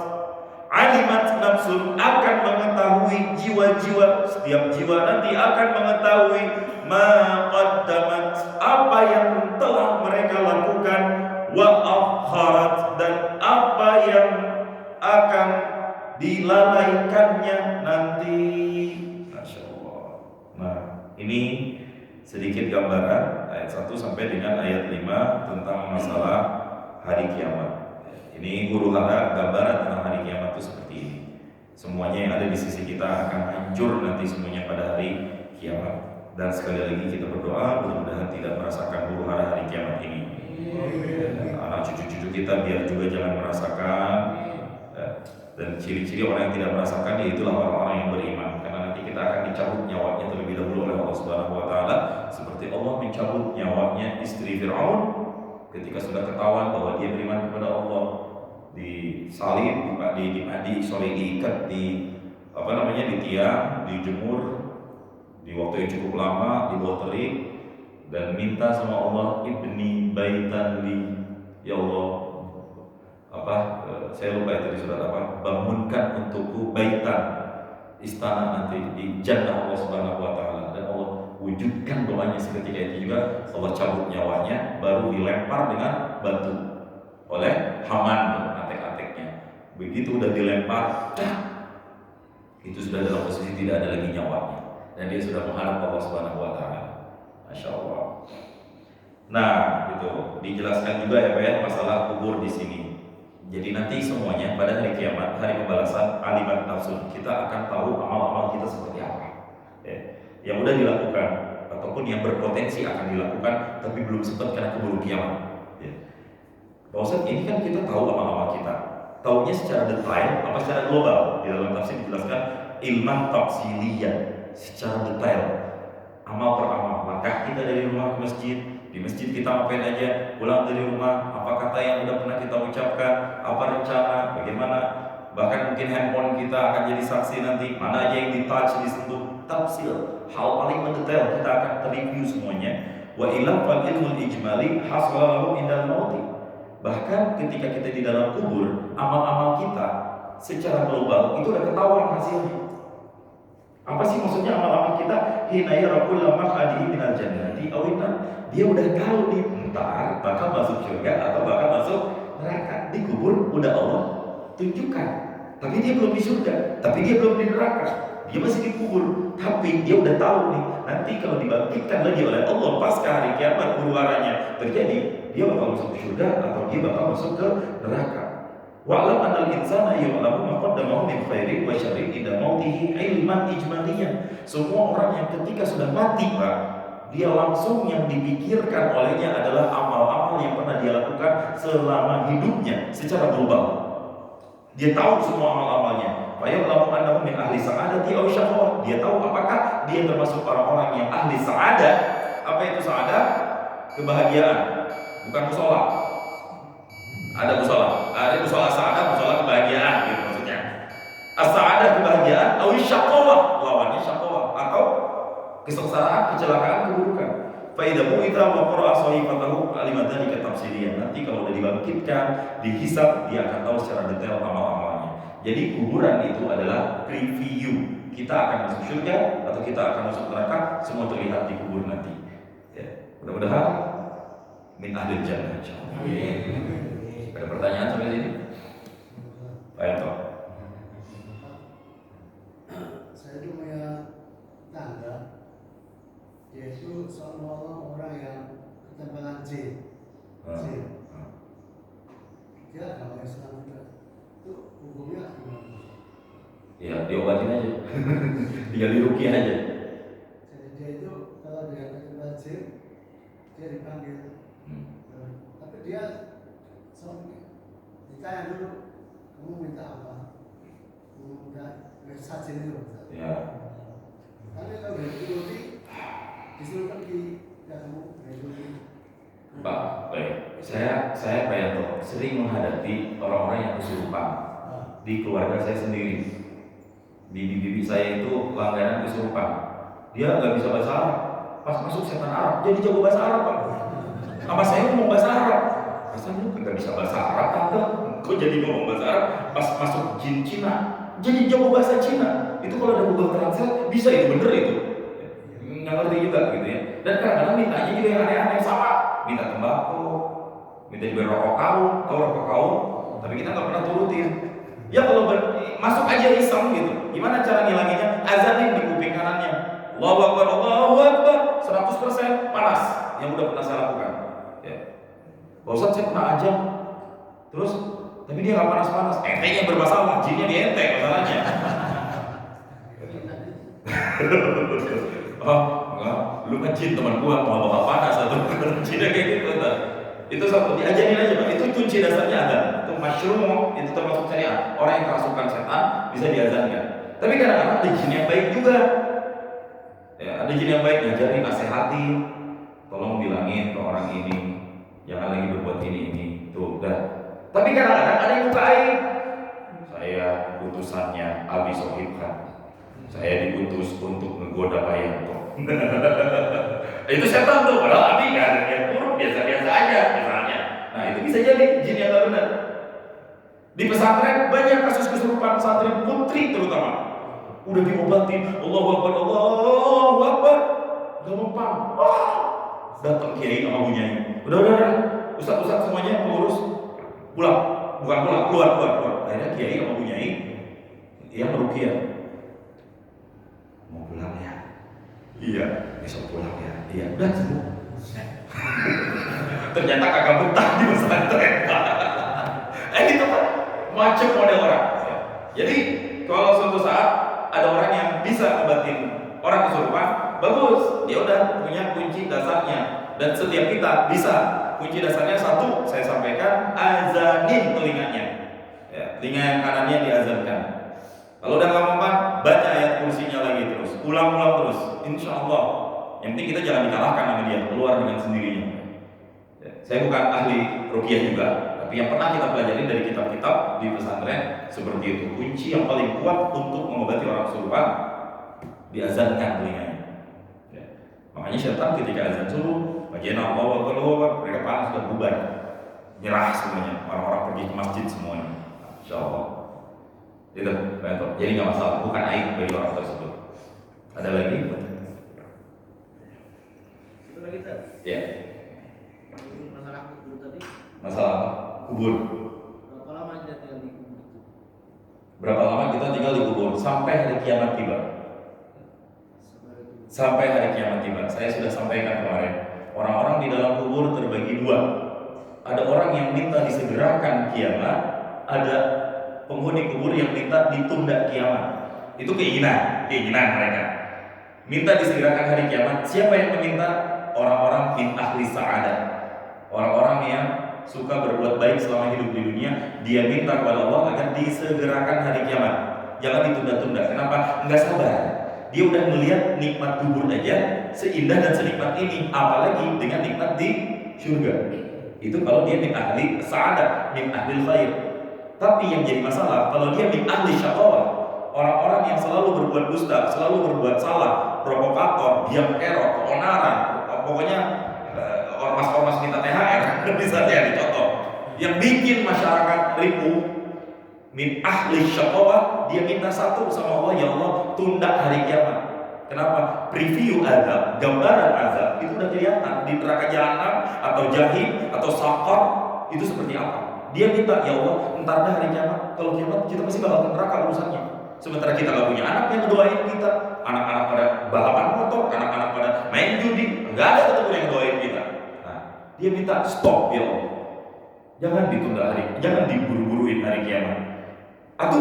Alimat nafsun, akan mengetahui jiwa-jiwa, setiap jiwa nanti akan mengetahui ma qaddamat, apa yang telah mereka lakukan, wa akharat, dan apa yang akan dilalaikannya nanti. Masya Allah. Nah, ini sedikit gambaran ayat 1 sampai dengan ayat 5 tentang masalah hari kiamat. Ini huru hara gambaran tentang hari kiamat itu seperti ini. Semuanya yang ada di sisi kita akan hancur nanti semuanya pada hari kiamat. Dan sekali lagi kita berdoa mudah-mudahan tidak merasakan huru hara hari kiamat ini. Anak cucu-cucu kita biar juga jangan merasakan. Dan ciri-ciri orang yang tidak merasakan, yaitulah orang-orang yang beriman. Karena nanti kita akan dicabut nyawanya terlebih dahulu oleh Allah Subhanahu wa taala, seperti Allah mencabut nyawanya istri Firaun ketika sudah ketahuan bahwa dia beriman kepada Allah, disalib, diikat di tiang, dijemur di waktu yang cukup lama, di bawah terik, dan minta sama Allah, ibni baitan li, ya Allah, saya lupa itu di surat apa, bangunkan untukku baitan, istana nanti di jannah Allah Subhanahu wa taala. Dan Allah wujudkan doanya seketika itu juga. Allah cabut nyawanya, baru dilempar dengan batu oleh Haman, atek-ateknya. Begitu udah dilempar, itu sudah dalam posisi tidak ada lagi nyawanya, dan dia sudah menghadap Allah Subhanahu wa taala. Masya Allah. Nah, itu dijelaskan juga ya Pak ya, masalah kubur di sini. Jadi nanti semuanya pada hari kiamat, hari pembalasan alimat nafsun, kita akan tahu amal-amal kita seperti apa, ya, yang udah dilakukan ataupun yang berpotensi akan dilakukan tapi belum sempat karena keburu kiamat. Ya. Pak Ustadz, ini kan kita tahu amal-amal kita, tahunya secara detail apa secara global. Di dalam tafsir dijelaskan ilman tafsiliyah, secara detail, amal per amal. Langkah kita dari rumah ke masjid, di masjid kita ngapain aja, pulang dari rumah, apa kata yang udah pernah kita ucapkan, apa rencana, bagaimana, bahkan mungkin handphone kita akan jadi saksi nanti, mana aja yang di-touch, disentuh, tafsil, hal paling mendetail kita akan review semuanya. Wa ila fal ilmul ijmali hasala lahu indal mauti. Bahkan ketika kita di dalam kubur, amal-amal kita secara global itu udah ketahuan hasilnya. Apa sih maksudnya amal-amal kita? Hina yarakul maq'adihi minal jannati aw inna, dia udah tahu nih entar bakal masuk surga atau bakal masuk neraka. Di kubur udah Allah tunjukkan, tapi dia belum di surga, tapi dia belum di neraka, dia masih di kubur, tapi dia udah tahu nih nanti kalau dibangkitkan lagi oleh Allah pasca hari kiamat, huru-haranya terjadi, dia bakal masuk ke surga atau dia bakal masuk ke neraka. Wa'lam anal insana ya'lamu ma qaddamahu min khairin wa syarrin idza mautihi ilman ijmaliyan. Semua orang yang ketika sudah mati Pak, dia langsung yang dipikirkan olehnya adalah amal-amal yang pernah dia lakukan selama hidupnya secara global. Dia tahu semua amal-amalnya. Faya'lamu annahu min ahli sa'adati aw syaqwah. Dia tahu apakah dia termasuk orang-orang yang ahli sa'adah. Apa itu sa'adah? Kebahagiaan, bukan musola. Ada musola sa'adah, musola kebahagiaan gitu maksudnya. As-sa'adah kebahagiaan, aw syaqwah lawannya syaqwah atau kesengsaraan, kecelakaan, keburukan. Fa idza mu'ita wa qara'a sahifatahu alima dzalika tafsiliyan. Nanti kalau udah dibangkitkan, dihisab, dia akan tahu secara detail amal-amalnya. Jadi kuburan itu adalah preview. Kita akan masuk surga atau kita akan masuk neraka, semua terlihat di kubur nanti. Ya, mudah-mudahan min ahlil jannah insyaallah. Ada pertanyaan sampai sini? Pak Yanto. Saya itu punya tangga, dia itu seolah-olah orang yang ketempelan jin. Dia agama Islam juga. Itu hukumnya gimana? Ya, diobatin aja. Tinggal diruqyah aja. Jadi dia itu kalau dia ketempelan jin, dia dipanggil. Tapi dia ditanya dulu, kamu minta apa? Kamu minta sajin itu. Ya. Tapi kalau dia dituruti, disuruh pergi, ya kamu dituruti. Pak, baik. Saya Pak Yanto sering menghadapi orang-orang yang kesurupan di keluarga saya sendiri. Bibi-bibi saya itu langganan kesurupan. Dia nggak bisa bahasa Arab. Pas masuk setan Arab, jadi jago bahasa Arab, Pak. Sama saya ngomong bahasa Arab. Masa lu nggak bisa bahasa Arab, tante? Kok jadi ngomong bahasa Arab? Pas masuk jin Cina, jadi jago bahasa Cina. Itu kalau ada Google Translate bisa itu bener itu. Nggak ngerti juga gitu ya. Dan kadang-kadang mintanya juga yang aneh-aneh sama. Minta tembakau, minta juga rokok kaum, rokok kaum. Tapi kita nggak pernah turutin. Ya kalau masuk aja iseng gitu. Gimana cara ngilanginnya? Azanin di kuping kanannya. Allahu Akbar, Allahu Akbar. 100% panas. Yang udah pernah saya lakukan. Ya. Pak Ustadz, saya pernah ajak. Terus, tapi dia nggak panas-panas. Ente-nya bermasalah, jinnya di ente masalahnya. Oh, enggak, lu kan jin teman gua, mau bakal panas atau jinnya kayak gitu. Itu satu, diajarin aja Pak. Itu kunci dasarnya ada. Itu masyru', itu termasuk syariat. Orang yang kerasukan setan bisa diazankan. Tapi kadang-kadang ada jin yang baik juga. Ya, ada jin yang baik ngajarin, nasihatin, tolong bilangin ke orang ini, jangan lagi berbuat ini. Tuh, udah. Tapi kadang-kadang ada yang buka aib. Saya utusannya Abi Sohib kan. Saya diutus untuk menggoda Pak Yanto. Itu setan tuh, padahal Abi kan yang buruk biasa-biasa aja misalnya. Nah itu bisa jadi jin yang gak benar. Di pesantren banyak kasus kesurupan santri putri terutama. Udah diobatin, Allahu Akbar, Allahu Akbar, gak mempan. Datang kiai sama bunyai. Udah, ustaz semuanya pengurus pulang, bukan pulang, keluar. Akhirnya kiai sama bunyai yang meruqyah. Mau pulang ya? Iya, besok pulang ya. Iya, udah sembuh. Ternyata kagak betah di pesantren. Itu kan macam model orang. Jadi kalau suatu saat ada orang yang bisa ngobatin orang kesurupan, bagus. Dia udah punya kunci dasarnya. Dan setiap kita bisa. Kunci dasarnya satu, saya sampaikan, azanin telinganya. Ya, telinga yang kanannya diazankan. Kalau udah nggak mempan, baca ayat kursinya lagi terus, ulang terus. Insya Allah. Yang penting kita jangan dikalahkan sama dia, keluar dengan sendirinya. Ya, saya bukan ahli ruqyah juga, tapi yang pernah kita pelajari dari kitab-kitab di pesantren seperti itu. Kunci yang paling kuat untuk mengobati orang kesurupan, diazankan telinganya. Ya. Makanya syaitan ketika azan suruh, bagian Allah, mereka panas sudah bubar, nyerah semuanya. Orang-orang pergi ke masjid semuanya. Insya Allah. Itu, betul. Jadi nggak masalah, bukan aib bagi orang tersebut. Ada lagi? Itu lagi Ustaz. Ya. Masalah kubur tadi. Masalah kubur. Berapa lama kita tinggal di kubur itu? Berapa lama kita tinggal di kubur sampai hari kiamat tiba? Sampai hari kiamat tiba. Saya sudah sampaikan kemarin. Orang-orang di dalam kubur terbagi dua. Ada orang yang minta disegerakan kiamat, ada penghuni kubur yang minta ditunda kiamat. Itu keinginan mereka. Minta disegerakan hari kiamat. Siapa yang meminta? Orang-orang min ahli sa'adah. Orang-orang yang suka berbuat baik selama hidup di dunia, dia minta kepada Allah agar disegerakan hari kiamat. Jangan ditunda-tunda. Kenapa? Enggak sabar. Dia udah melihat nikmat kubur aja seindah dan senikmat ini, apalagi dengan nikmat di surga. Itu kalau dia min ahli sa'adah, min ahli khair. Tapi yang jadi masalah kalau dia min ahli syaqawah, orang-orang yang selalu berbuat dusta, selalu berbuat salah, provokator, diam kerok, keonaran, pokoknya ormas-ormas minta THR misalnya dicontoh, yang bikin masyarakat ripuh, min ahli syaqawah, dia minta satu sama Allah, ya Allah tunda hari kiamat. Kenapa? Preview azab, gambaran azab itu udah kelihatan di neraka jahanam atau jahim atau sakor itu seperti apa. Dia minta, ya Allah entar dah hari kiamat, kalau kiamat kita pasti bakal ke neraka urusannya. Sementara kita gak punya anak yang ngedoain kita, anak-anak pada balapan motor, anak-anak pada main judi, nggak ada ketemu yang ngedoain kita. Nah, dia minta stop, ya Allah, jangan ditunda hari, jangan diburu-buruin hari kiamat. Atau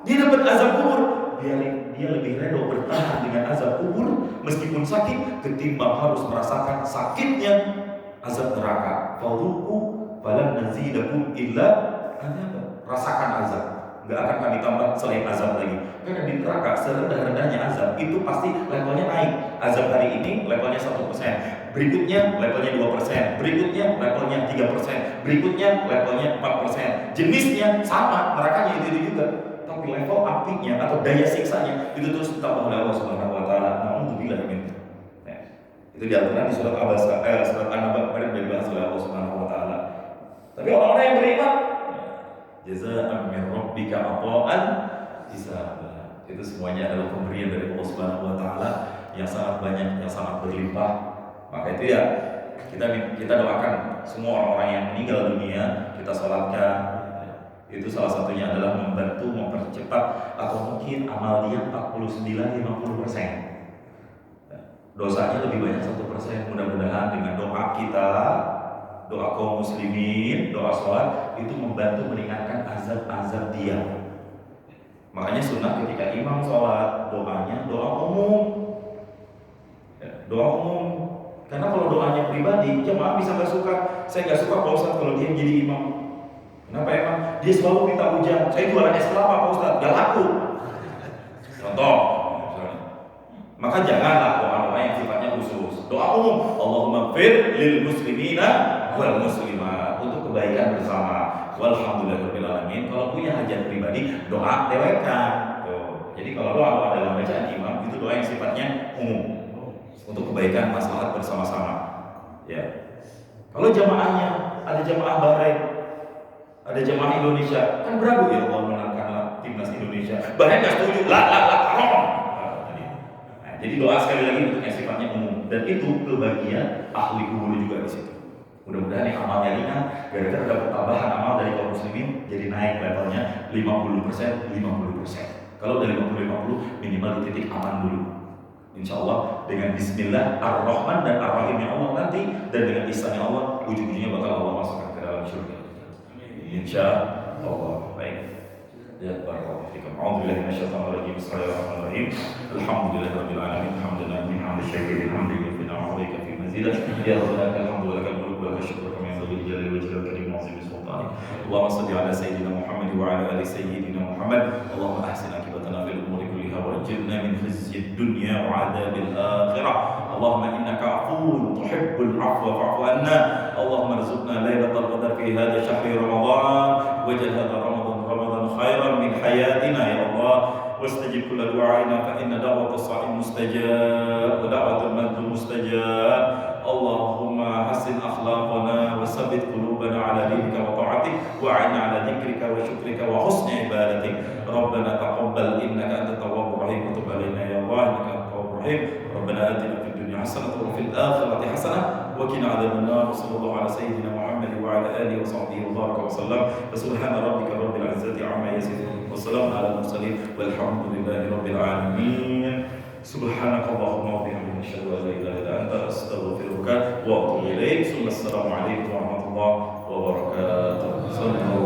dia dapat azab kubur, biarin dia lebih rela bertahan dengan azab kubur meskipun sakit ketimbang harus merasakan sakitnya azab neraka. Fadhuqu falan nazidakum illa azab. Rasakan azab, nggak akan kami tambah selain azab lagi. Karena di neraka serendah-rendahnya azab itu pasti levelnya naik. Azab hari ini levelnya 1%, berikutnya levelnya 2%, berikutnya levelnya 3%, berikutnya levelnya 4%. Jenisnya sama, nerakanya itu juga. Tapi level apinya atau daya siksanya itu terus ditambah oleh Allah Subhanahu wa taala. Alhamdulillah min. Itu di Al-Qur'an di surat Abasa, surat An-Naba kemarin dibahas oleh Allah Subhanahu wa taala. Tapi orang-orang yang beriman, jazaa'an min rabbika ata'an hisaba. Itu semuanya adalah pemberian dari Allah Subhanahu wa taala yang sangat banyak, yang sangat berlimpah. Maka itu ya kita doakan semua orang-orang yang meninggal dunia, kita salatkan. Itu salah satunya adalah membantu mempercepat atau mungkin amal dia 49-50%. Dosanya lebih banyak 1%. Mudah-mudahan dengan doa kita, doa kaum muslimin, doa sholat itu membantu meringankan azab-azab dia. Makanya sunnah ketika imam sholat doanya doa umum, doa umum. Karena kalau doanya pribadi, jemaah bisa nggak suka. Saya nggak suka Pak Ustadz kalau dia jadi imam. Kenapa emang? Dia selalu minta hujan. Saya jualan es kelapa Pak Ustadz, gak laku. Contoh, maka janganlah doa-doa yang sifatnya khusus. Doa umum, Allahumma fir lil muslimina wal muslimat, untuk kebaikan bersama. Walhamdulillahirabbil alamin. Kalau punya hajat pribadi, doa dewekkan. Jadi kalau doa dalam bacaan imam itu doa yang sifatnya umum untuk kebaikan maslahat bersama-sama. Ya. Kalau jamaahnya ada jamaah Bahrain, ada jamaah Indonesia, kan beragu ya Allah menangkanlah timnas Indonesia. Bahrain nggak setuju, haram. Jadi doa sekali lagi untuk yang sifatnya umum, dan itu kebagian ahli kubur juga di situ. Mudah-mudahan yang amalnya ringan, gara-gara dapat tambahan amal dari kaum muslimin, jadi naik levelnya 50%, 50%. Kalau dari 50-50 minimal di titik aman dulu. Insya Allah dengan Bismillah Ar-Rahman dan Ar-Rahimnya Allah nanti, dan dengan ihsannya Allah, ujung-ujungnya bakal Allah masukkan ke dalam surga. Insya Allah. Baik. Ya, barakallahu fikum. A'udzubillahi minasyaitonir rajim. Bismillahirrahmanirrahim. Alhamdulillahirabbil alamin. Hamdan hamdan syakirin hamdan fi na'udika fi mazidah. Ya rabbana alhamdu lakal mulku wa lakal syukru kama yanbaghi li jalali wajhika karim azim sultanik. Allahumma shalli ala sayyidina Muhammad wa ala ali sayyidina Muhammad. Allahumma ahsin akibatana fil umuri kulliha wa ajirna min khizyid dunya wa 'adzabil akhirah. Allahumma innaka 'afuwwun tuhibbul 'afwa fa'fu 'anna. Allahumma arzuqna lailatal qadar fi hadha syahri Ramadan waj'al hadha Ramadan خيرا من حياتنا يا الله واستجب كل دعائنا فإن دعوة الصائم مستجاب ودعوة المظلوم مستجاب. اللهم حسن أخلاقنا وثبت قلوبنا على دينك وطاعتك وأعنا على ذكرك وشكرك وحسن عبادتك. ربنا تقبل إنك أنت التواب الرحيم وتب علينا يا الله إنك أنت التواب الرحيم. ربنا آتنا في الدنيا حسنة وفي الآخرة حسنة وقنا عذاب النار. وصلى الله على سيدنا محمد وعلى آله وصحبه وبارك وسلم. فسبحان ربك رب العزة عما يصفون والسلام على المرسلين والحمد لله رب العالمين. سبحانك اللهم وبحمدك أشهد أن لا إله إلا أنت أستغفرك وأتوب إليك. ثم السلام عليكم ورحمة الله وبركاته.